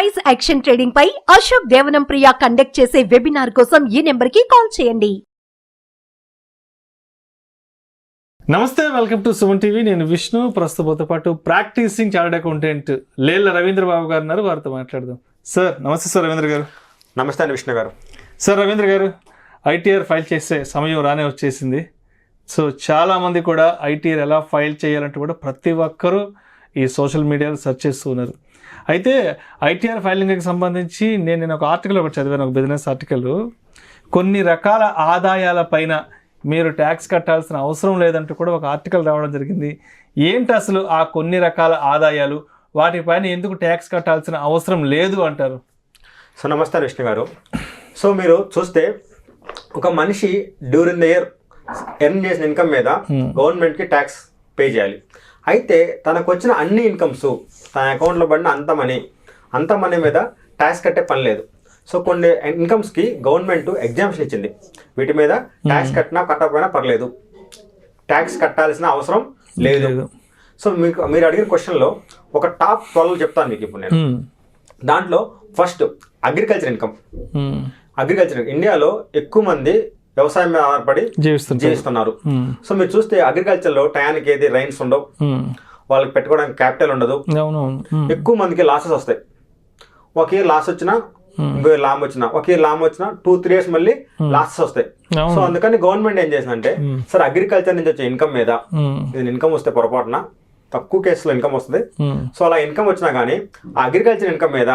Price action trading పై అశోక్ దేవనం ప్రియ conduct చేసే webinar కోసం ఈ నెంబర్ కి కాల్ చేయండి. నమస్తే, వెల్కమ్ టు సుమన్ టీవీ. నేను విష్ణు. ప్రస్తుతంతో పాటు practising chartered accountant Lella Ravindra Babu గారు ఉన్నారు. వారితో మాట్లాడదాం. సార్ నమస్తే. సార్ రవీంద్ర గారు. నమస్తే అండి విష్ణు గారు. సార్ రవీంద్ర గారు, ఐటీఆర్ ఫైల్ చేసే సమయం రానే వచ్చేసింది. సో చాలామంది కూడా ఐటీఆర్ ఎలా ఫైల్ చేయాలంటే కూడా ప్రతి ఒక్కరూ ఈ సోషల్ మీడియాలో సెర్చ్ చేస్తూ ఉన్నారు. అయితే ఐటీఆర్ ఫైలింగ్కి సంబంధించి నేను ఒక ఆర్టికల్ ఒకటి చదివాను, ఒక బిజినెస్ ఆర్టికల్. కొన్ని రకాల ఆదాయాల పైన మీరు ట్యాక్స్ కట్టాల్సిన అవసరం లేదంటూ కూడా ఒక ఆర్టికల్ రావడం జరిగింది. ఏంటి అసలు ఆ కొన్ని రకాల ఆదాయాలు, వాటిపైన ఎందుకు ట్యాక్స్ కట్టాల్సిన అవసరం లేదు అంటారు? సో నమస్తే విష్ణు గారు. సో మీరు చూస్తే ఒక మనిషి డ్యూరింగ్ ద ఇయర్ ఎర్న్ చేసిన ఇన్కమ్ మీద గవర్నమెంట్కి ట్యాక్స్ పే చేయాలి. అయితే తనకు వచ్చిన అన్ని ఇన్కమ్స్, తన అకౌంట్లో పడిన అంత మనీ మీద ట్యాక్స్ కట్టే పని లేదు. సో కొన్ని ఇన్కమ్స్కి గవర్నమెంట్ ఎగ్జామ్షన్ ఇచ్చింది. వీటి మీద ట్యాక్స్ కట్టినా కట్టకపోయినా పర్లేదు, ట్యాక్స్ కట్టాల్సిన అవసరం లేదు. సో మీరు అడిగిన క్వశ్చన్లో ఒక టాప్ 12 చెప్తాను మీకు ఇప్పుడు నేను. దాంట్లో ఫస్ట్ అగ్రికల్చర్ ఇన్కమ్. అగ్రికల్చర్ ఇండియాలో ఎక్కువ మంది వ్యవసాయం మీద ఆధారపడి జీవిస్తున్నారు. సో మీరు చూస్తే అగ్రికల్చర్ లో టయానికి ఏది రైన్స్ ఉండవు, వాళ్ళకి పెట్టుకోవడానికి క్యాపిటల్ ఉండదు. ఎక్కువ మందికి లాసెస్ వస్తాయి. ఒక ఇయర్ లాస్ వచ్చినా, ఇంకో ఇయర్ లాభం వచ్చినా, ఒక ఇయర్ లాభం వచ్చినా 2-3 years మళ్ళీ లాసెస్ వస్తాయి. సో అందుకని గవర్నమెంట్ ఏం చేసిందంటే, సార్ అగ్రికల్చర్ నుంచి వచ్చే ఇన్కమ్ మీద, ఇది ఇన్కమ్ వస్తే పొరపాటున తక్కువ కేసులో ఇన్కమ్ వస్తుంది. సో అలా ఇన్కమ్ వచ్చినా కానీ ఆ అగ్రికల్చర్ ఇన్కమ్ మీద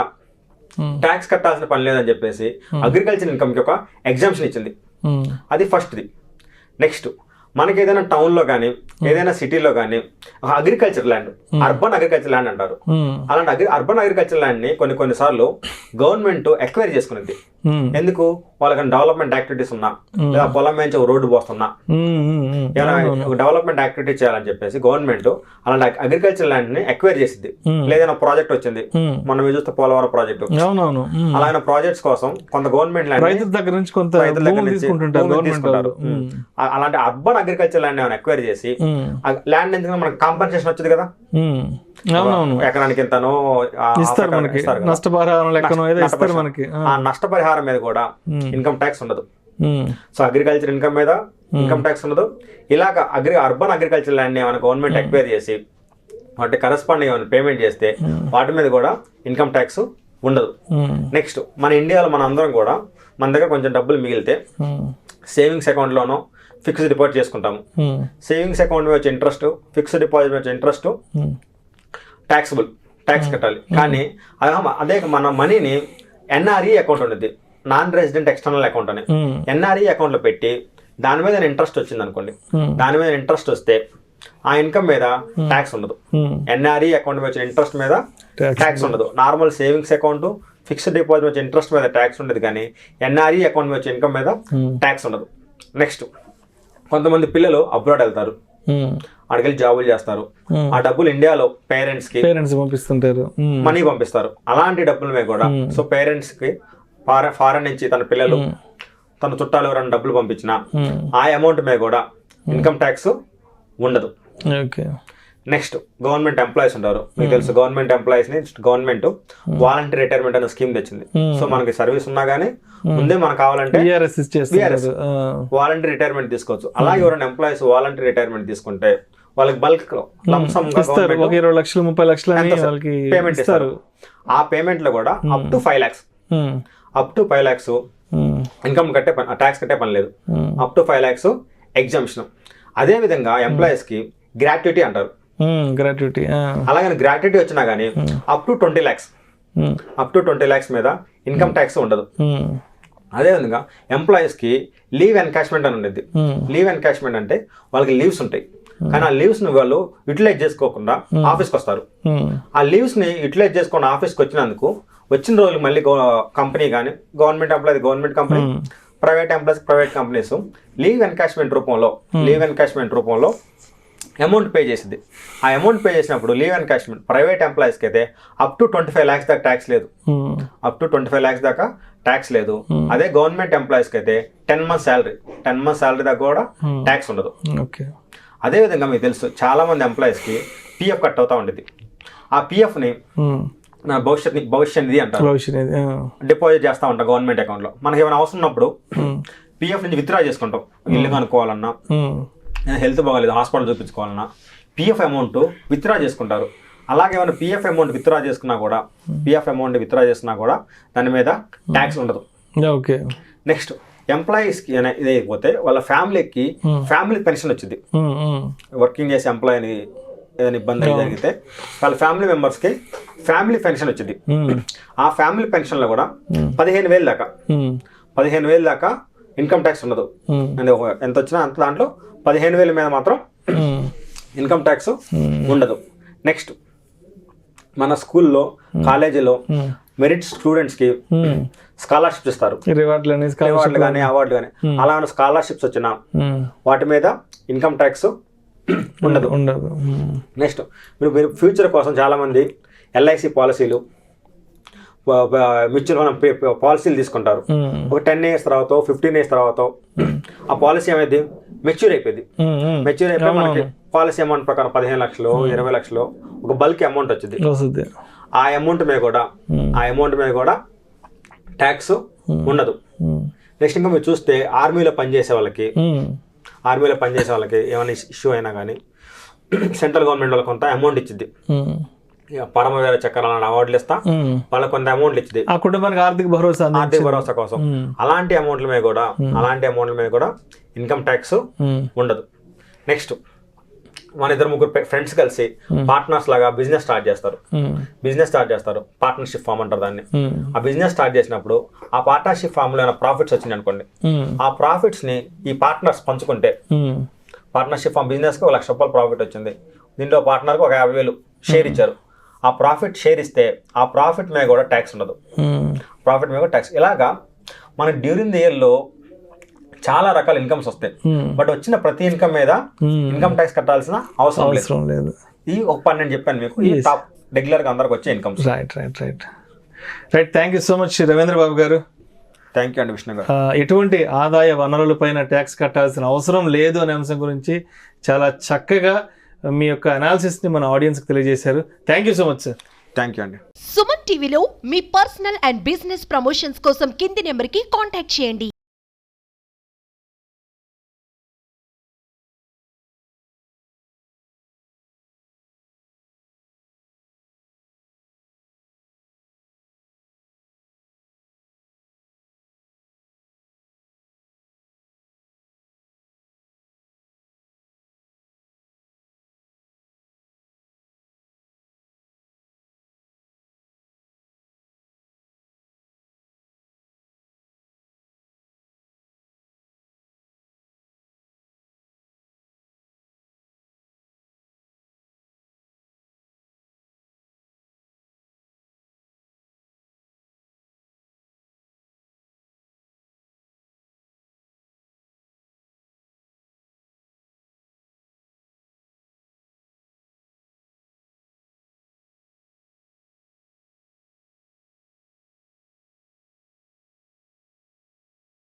ట్యాక్స్ కట్టాల్సిన పని లేదని చెప్పేసి అగ్రికల్చర్ ఇన్కమ్ కి ఒక ఎగ్జామ్షన్ ఇచ్చింది. అది ఫస్ట్ది. నెక్స్ట్, మనకి ఏదైనా టౌన్లో కానీ ఏదైనా సిటీలో కానీ agriculture land, urban agriculture land అంటారు. అలాంటి అర్బన్ అగ్రికల్చర్ ల్యాండ్ ని కొన్ని సార్లు గవర్నమెంట్ ఎక్వైర్ చేసుకునేది. ఎందుకు? వాళ్ళకి డెవలప్మెంట్ యాక్టివిటీస్ ఉన్నా, లేదా పొలం నుంచి రోడ్డు పోస్తున్నా, ఏమైనా డెవలప్మెంట్ యాక్టివిటీ చేయాలని చెప్పేసి గవర్నమెంట్ అలాంటి అగ్రికల్చర్ ల్యాండ్ ని ఎక్వైర్ చేసింది. లేదైనా ప్రాజెక్ట్ వచ్చింది, మనం చూస్తే పోలవరం ప్రాజెక్ట్, అలాగే ప్రాజెక్ట్స్ కోసం కొంత గవర్నమెంట్ ల్యాండ్ రైతుల దగ్గర నుంచి తీసుకుంటారు. అలాంటి అర్బన్ అగ్రికల్చర్ ల్యాండ్ ఏమైనా ఎక్వైర్ చేసి ల్యాండ్ నుంచి మనకి కాంపన్సేషన్ వచ్చింది కదా, ఎకరానికి ఎంతనో ఆ నష్టపరిహారం మీద కూడా ఇన్కమ్ ట్యాక్స్ ఉండదు. సో అగ్రికల్చర్ ఇన్కమ్ మీద ఇన్కమ్ ట్యాక్స్ ఉండదు. ఇలాగ అర్బన్ అగ్రికల్చర్ ల్యాండ్ ఏమైనా గవర్నమెంట్ ఎక్వైర్ చేసి వాటి కరస్పాండింగ్ ఏమైనా పేమెంట్ చేస్తే వాటి మీద కూడా ఇన్కమ్ ట్యాక్స్ ఉండదు. నెక్స్ట్, మన ఇండియాలో మన అందరం కూడా మన దగ్గర కొంచెం డబ్బులు మిగిలితే సేవింగ్స్ అకౌంట్ లోనో ఫిక్స్డ్ డిపాజిట్ చేసుకుంటాము. సేవింగ్స్ అకౌంట్ మీద వచ్చే ఇంట్రెస్ట్, ఫిక్స్డ్ డిపాజిట్ మీద వచ్చే ఇంట్రెస్ట్ ట్యాక్స్ కట్టాలి. కానీ అదే మన మనీని ఎన్ఆర్ఈ అకౌంట్ ఉండేది, నాన్ రెసిడెంట్ ఎక్స్టర్నల్ అకౌంట్ అని, ఎన్ఆర్ఈ అకౌంట్ లో పెట్టి దాని మీద ఇంట్రెస్ట్ వచ్చింది అనుకోండి, దాని మీద ఇంట్రెస్ట్ వస్తే ఆ ఇన్కమ్ మీద ట్యాక్స్ ఉండదు. ఎన్ఆర్ఈ అకౌంట్ మీద వచ్చే ఇంట్రెస్ట్ మీద ట్యాక్స్ ఉండదు. Normal savings account, fixed deposit వచ్చే ఇంట్రెస్ట్ మీద ట్యాక్స్ ఉండదు, కానీ ఎన్ఆర్ఈ అకౌంట్ మీద వచ్చే ఇన్కమ్ మీద ట్యాక్స్ ఉండదు. నెక్స్ట్, కొంతమంది పిల్లలు అబ్రాడ్ వెళ్తారు, అక్కడికి జాబులు చేస్తారు. ఆ డబ్బులు ఇండియాలో పేరెంట్స్ పంపిస్తుంటారు, మనీ పంపిస్తారు. అలాంటి డబ్బుల మీద కూడా సో పేరెంట్స్ కి ఫారెన్ నుంచి తన పిల్లలు, తన చుట్టాలు ఎవరైనా డబ్బులు పంపించినా ఆ అమౌంట్ మీద కూడా ఇన్కమ్ ట్యాక్స్ ఉండదు. నెక్స్ట్, గవర్నమెంట్ ఎంప్లాయీస్ ఉంటారు. మీకు తెలుసు, గవర్నమెంట్ ఎంప్లాయీస్ ని గవర్నమెంట్ వాలంటీర్ రిటైర్మెంట్ అనే స్కీమ్ తెచ్చింది. సో మనకి సర్వీస్ ఉన్నా గానీ ముందే మనకు కావాలంటే వాలంటీర్ రిటైర్మెంట్ తీసుకోవచ్చు. అలాగే ఎవరైనా ఎంప్లాయీస్ వాలంటీర్ రిటైర్మెంట్ తీసుకుంటే వాళ్ళకి బల్క్ లంసమ్ గా 20 లక్షలు 30 లక్షలు పేమెంట్ ఇస్తారు. ఆ పేమెంట్ లో కూడా అప్ టు 5 lakhs ఇన్కమ్ కట్టే ట్యాక్స్ కట్టే పని లేదు. Up to 5 lakhs exemption. అదే విధంగా ఎంప్లాయీస్ కి గ్రాట్యుటీ అంటారు. అలాగే గ్రాట్యుటీ వచ్చినా గానీ అప్ టు 20 lakhs మీద ఇన్కమ్ ట్యాక్స్ ఉండదు. అదేవిధంగా ఎంప్లాయీస్ కి లీవ్ ఎన్కాష్మెంట్ అని ఉండేది. లీవ్ ఎన్కాష్మెంట్ అంటే వాళ్ళకి లీవ్స్ ఉంటాయి, కానీ ఆ లీవ్స్ ని వాళ్ళు యూటిలైజ్ చేసుకోకుండా ఆఫీస్కి వస్తారు. ఆ లీవ్స్ ని యూటిలైజ్ చేసుకుని ఆఫీస్కి వచ్చినందుకు వచ్చిన రోజులు మళ్ళీ కంపెనీ కానీ, government employee government company, private employees private companies leave encashment రూపంలో అమౌంట్ పే చేసింది. ఆ అమౌంట్ పే చేసినప్పుడు లీవ్ ఎన్కాష్మెంట్ ప్రైవేట్ ఎంప్లాయీస్కి అయితే అప్ టు 25 lakhs దాకా ట్యాక్స్ లేదు. అదే గవర్నమెంట్ ఎంప్లాయీస్కి అయితే 10 months శాలరీ దాకా కూడా ట్యాక్స్ ఉండదు. అదేవిధంగా మీకు తెలుసు, చాలా మంది ఎంప్లాయీస్కి పిఎఫ్ కట్ అవుతా ఉండేది. ఆ పిఎఫ్ని భవిష్యత్ నిధి అంటారు. భవిష్యత్ నిధి, డిపాజిట్ చేస్తూ ఉంటాం గవర్నమెంట్ అకౌంట్లో. మనకి ఏమైనా అవసరం ఉన్నప్పుడు పిఎఫ్ నుంచి విత్డ్రా చేసుకుంటాం. ఇల్లు కనుక్కోవాలన్నా, హెల్త్ బాగాలేదు హాస్పిటల్ చూపించుకోవాలన్నా పిఎఫ్ అమౌంట్ విత్డ్రా చేసుకుంటారు. అలాగే ఏమైనా పిఎఫ్ అమౌంట్ విత్డ్రా చేసుకున్నా కూడా దాని మీద ట్యాక్స్ ఉండదు. ఓకే. నెక్స్ట్ ఎంప్లాయీస్కి ఇది అయిపోతే వాళ్ళ ఫ్యామిలీకి ఫ్యామిలీ పెన్షన్ వచ్చింది. వర్కింగ్ చేసే ఎంప్లాయీ ఏదైనా ఇబ్బంది జరిగితే వాళ్ళ ఫ్యామిలీ మెంబర్స్కి ఫ్యామిలీ పెన్షన్ వచ్చింది. ఆ ఫ్యామిలీ పెన్షన్లో కూడా 15,000 దాకా ఇన్కమ్ ట్యాక్స్ ఉండదు. అంటే ఎంత వచ్చినా అంత దాంట్లో 15,000 మీద మాత్రం ఇన్కమ్ ట్యాక్స్ ఉండదు. నెక్స్ట్ మన స్కూల్లో కాలేజీలో మెరిట్ స్టూడెంట్స్కి స్కాలర్షిప్స్ ఇస్తారు. రివార్డులు కానీ అవార్డులు కానీ అలా స్కాలర్షిప్స్ వచ్చినా వాటి మీద ఇన్కమ్ ట్యాక్స్ ఉండదు. నెక్స్ట్ మీరు ఫ్యూచర్ కోసం చాలామంది ఎల్ఐసి పాలసీలు, మ్యూచువల్ ఫండ్ పాలసీలు తీసుకుంటారు. ఒక 10 years తర్వాత 15 years తర్వాత ఆ పాలసీ ఏమైంది మెచ్యూర్ అయిపోయింది. మనకి పాలసీ అమౌంట్ ప్రకారం 15 లక్షలు 20 లక్షలు ఒక బల్క్ అమౌంట్ వచ్చింది. ఆ అమౌంట్ మీద కూడా ట్యాక్స్ ఉండదు. నెక్స్ట్ ఇంకా మీరు చూస్తే ఆర్మీలో పనిచేసే వాళ్ళకి ఏమైనా ఇష్యూ అయినా కానీ సెంట్రల్ గవర్నమెంట్ వాళ్ళకి కొంత అమౌంట్ ఇచ్చింది. పరమవీర చక్ర అలాంటి అవార్డులు ఇస్తా వాళ్ళకి కొంత అమౌంట్లు ఇచ్చింది ఆ కుటుంబానికి ఆర్థిక భరోసా కోసం. అలాంటి అమౌంట్ల మీద కూడా ఇన్కమ్ ట్యాక్స్ ఉండదు. నెక్స్ట్ మన 2-3 ఫ్రెండ్స్ కలిసి పార్ట్నర్స్ లాగా బిజినెస్ స్టార్ట్ చేస్తారు. పార్ట్నర్షిప్ ఫామ్ అంటారు దాన్ని. ఆ బిజినెస్ స్టార్ట్ చేసినప్పుడు ఆ పార్ట్నర్షిప్ ఫామ్ లో ప్రాఫిట్స్ వచ్చింది అనుకోండి, ఆ ప్రాఫిట్స్ ని ఈ పార్ట్నర్స్ పంచుకుంటే, పార్ట్నర్షిప్ ఫామ్ బిజినెస్ కి 1 లక్ష రూపాయలు ప్రాఫిట్ వచ్చింది, దీంట్లో పార్ట్నర్ కి ఒక 50,000 షేర్ ఇచ్చారు. ఆ ప్రాఫిట్ షేర్ ఇస్తే ఆ ప్రాఫిట్ మీద కూడా ట్యాక్స్ ఉండదు. ఇలాగా మన డ్యూరింగ్ ది ఇయర్ లో చాలా రకాల ఇన్కమ్స్ వస్తాయి. బట్ వచ్చిన ప్రతి ఇన్కమ్ మీద ఇన్కమ్ ట్యాక్స్ కట్టాల్సిన అవసరం లేదు. ఈ ఒక పని నేను చెప్పాను మీకు, ఈ టాప్ రెగ్యులర్ గా అందరికి వచ్చే incomes. Right. Thank you so much Ravindra Babu గారు. థ్యాంక్ యూ అండి విష్ణు గారు. ఎటువంటి ఆదాయ వనరులపైన ట్యాక్స్ కట్టాల్సిన అవసరం లేదు అనే అంశం గురించి చాలా చక్కగా మీ యొక్క అనాలిసిస్ని మన ఆడియన్స్కి తెలియజేశారు. Thank you so much sir. Thank you అండి. సుమన్ టీవీలో మీ పర్సనల్ అండ్ బిజినెస్ ప్రమోషన్స్ కోసం కింది నెంబర్కి కాంటాక్ట్ చేయండి.